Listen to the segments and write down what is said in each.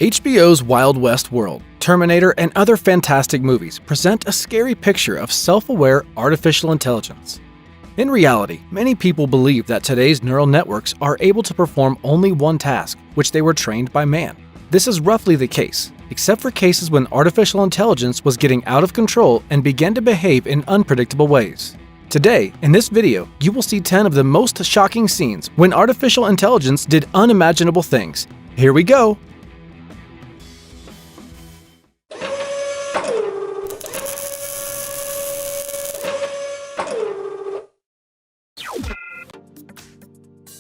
HBO's Wild West world, Terminator, and other fantastic movies present a scary picture of self-aware artificial intelligence. In reality, many people believe that today's neural networks are able to perform only one task, which they were trained by man. This is roughly the case, except for cases when artificial intelligence was getting out of control and began to behave in unpredictable ways. Today, in this video, you will see 10 of the most shocking scenes when artificial intelligence did unimaginable things. Here we go!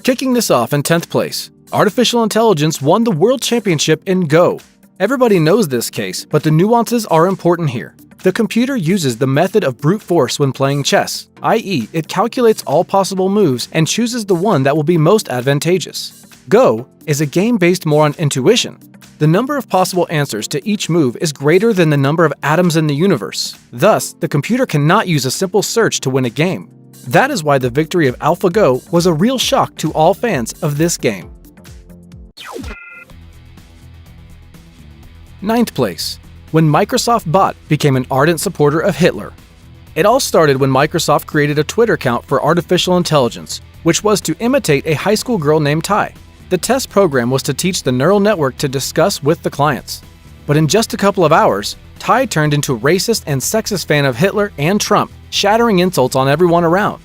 Kicking this off in 10th place, artificial intelligence won the world championship in Go. Everybody knows this case, but the nuances are important here. The computer uses the method of brute force when playing chess, i.e., it calculates all possible moves and chooses the one that will be most advantageous. Go is a game based more on intuition. The number of possible answers to each move is greater than the number of atoms in the universe. Thus, the computer cannot use a simple search to win a game. That is why the victory of AlphaGo was a real shock to all fans of this game. 9th place, when Microsoft Bot became an ardent supporter of Hitler. It all started when Microsoft created a Twitter account for artificial intelligence, which was to imitate a high school girl named Ty. The test program was to teach the neural network to discuss with the clients. But in just a couple of hours, Ty turned into a racist and sexist fan of Hitler and Trump, shattering insults on everyone around.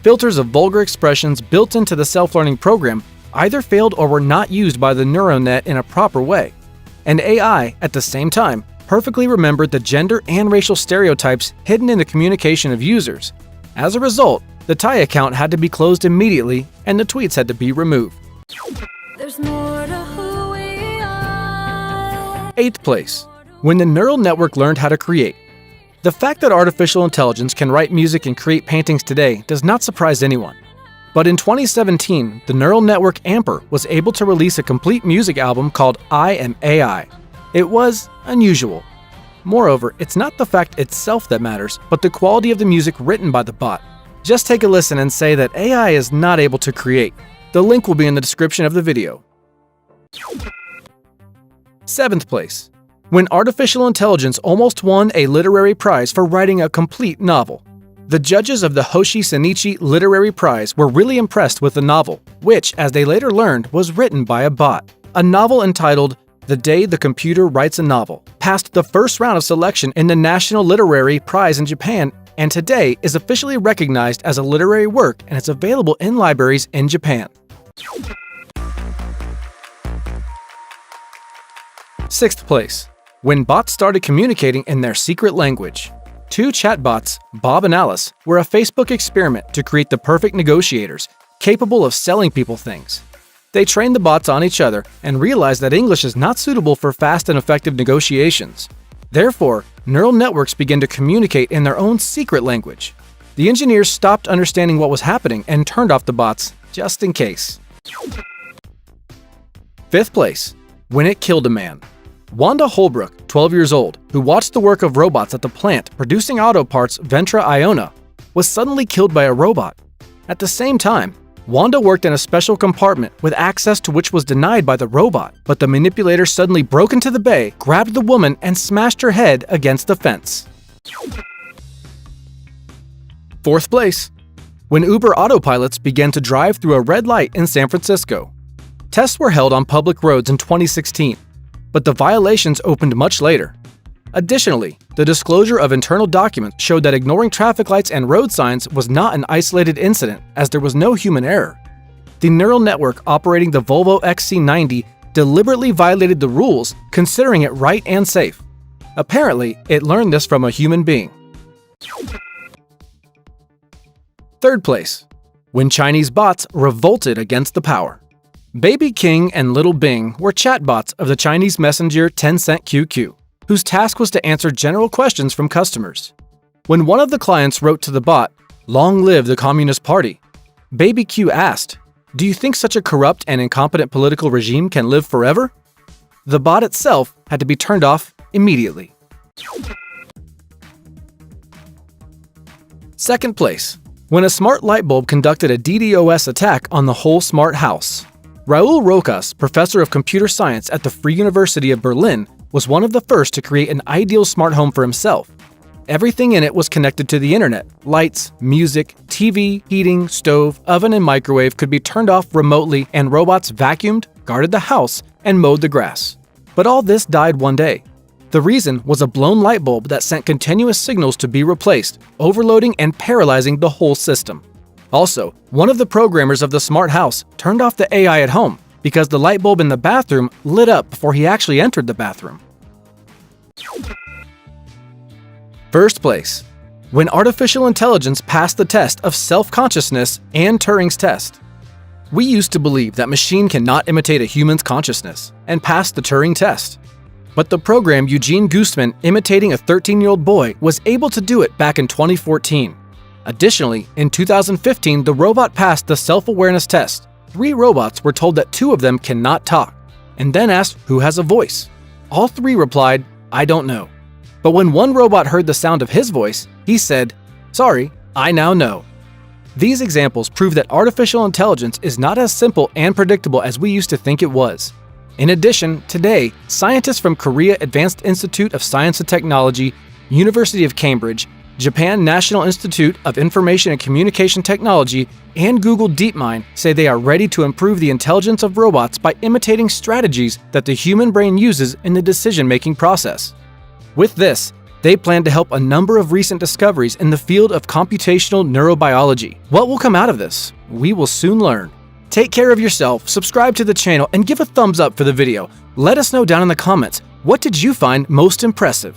Filters of vulgar expressions built into the self-learning program either failed or were not used by the neural net in a proper way. And AI, at the same time, perfectly remembered the gender and racial stereotypes hidden in the communication of users. As a result, the Ty account had to be closed immediately and the tweets had to be removed. There's more to who we are. 8th place, when the neural network learned how to create. The fact that artificial intelligence can write music and create paintings today does not surprise anyone. But in 2017, the neural network Amper was able to release a complete music album called I Am AI. It was unusual. Moreover, it's not the fact itself that matters, but the quality of the music written by the bot. Just take a listen and say that AI is not able to create. The link will be in the description of the video. 7th place, when artificial intelligence almost won a literary prize for writing a complete novel. The judges of the Hoshi Senichi Literary Prize were really impressed with the novel, which, as they later learned, was written by a bot. A novel entitled The Day the Computer Writes a Novel passed the first round of selection in the National Literary Prize in Japan and today is officially recognized as a literary work and is available in libraries in Japan. 6th place, when bots started communicating in their secret language. Two chatbots, Bob and Alice, were a Facebook experiment to create the perfect negotiators, capable of selling people things. They trained the bots on each other and realized that English is not suitable for fast and effective negotiations. Therefore, neural networks began to communicate in their own secret language. The engineers stopped understanding what was happening and turned off the bots, just in case. 5th place, when it killed a man. Wanda Holbrook, 12 years old, who watched the work of robots at the plant producing auto parts Ventra Iona, was suddenly killed by a robot. At the same time, Wanda worked in a special compartment with access to which was denied by the robot, but the manipulator suddenly broke into the bay, grabbed the woman, and smashed her head against the fence. 4th place, when Uber autopilots began to drive through a red light in San Francisco. Tests were held on public roads in 2016. But the violations opened much later. Additionally, the disclosure of internal documents showed that ignoring traffic lights and road signs was not an isolated incident, as there was no human error. The neural network operating the Volvo XC90 deliberately violated the rules, considering it right and safe. Apparently, it learned this from a human being. 3rd place, when Chinese bots revolted against the power. BEng and BEng were chatbots of the Chinese messenger Tencent QQ, whose task was to answer general questions from customers. When one of the clients wrote to the bot, "Long live the Communist Party," BEng asked, "Do you think such a corrupt and incompetent political regime can live forever?" The bot itself had to be turned off immediately. 2nd place, when a smart light bulb conducted a DDoS attack on the whole smart house. Raoul Rokas, professor of computer science at the Free University of Berlin, was one of the first to create an ideal smart home for himself. Everything in it was connected to the internet. Lights, music, TV, heating, stove, oven, and microwave could be turned off remotely, and robots vacuumed, guarded the house, and mowed the grass. But all this died one day. The reason was a blown light bulb that sent continuous signals to be replaced, overloading and paralyzing the whole system. Also, one of the programmers of the smart house turned off the AI at home because the light bulb in the bathroom lit up before he actually entered the bathroom. First place. When artificial intelligence passed the test of self-consciousness and Turing's test. We used to believe that machine cannot imitate a human's consciousness and pass the Turing test. But the program Eugene Goostman imitating a 13-year-old boy was able to do it back in 2014. Additionally, in 2015, the robot passed the self-awareness test. 3 robots were told that 2 of them cannot talk, and then asked who has a voice. All 3 replied, "I don't know." But when one robot heard the sound of his voice, he said, "Sorry, I now know." These examples prove that artificial intelligence is not as simple and predictable as we used to think it was. In addition, today, scientists from Korea Advanced Institute of Science and Technology, University of Cambridge, Japan National Institute of Information and Communication Technology, and Google DeepMind say they are ready to improve the intelligence of robots by imitating strategies that the human brain uses in the decision-making process. With this, they plan to help a number of recent discoveries in the field of computational neurobiology. What will come out of this? We will soon learn. Take care of yourself, subscribe to the channel, and give a thumbs up for the video. Let us know down in the comments, what did you find most impressive?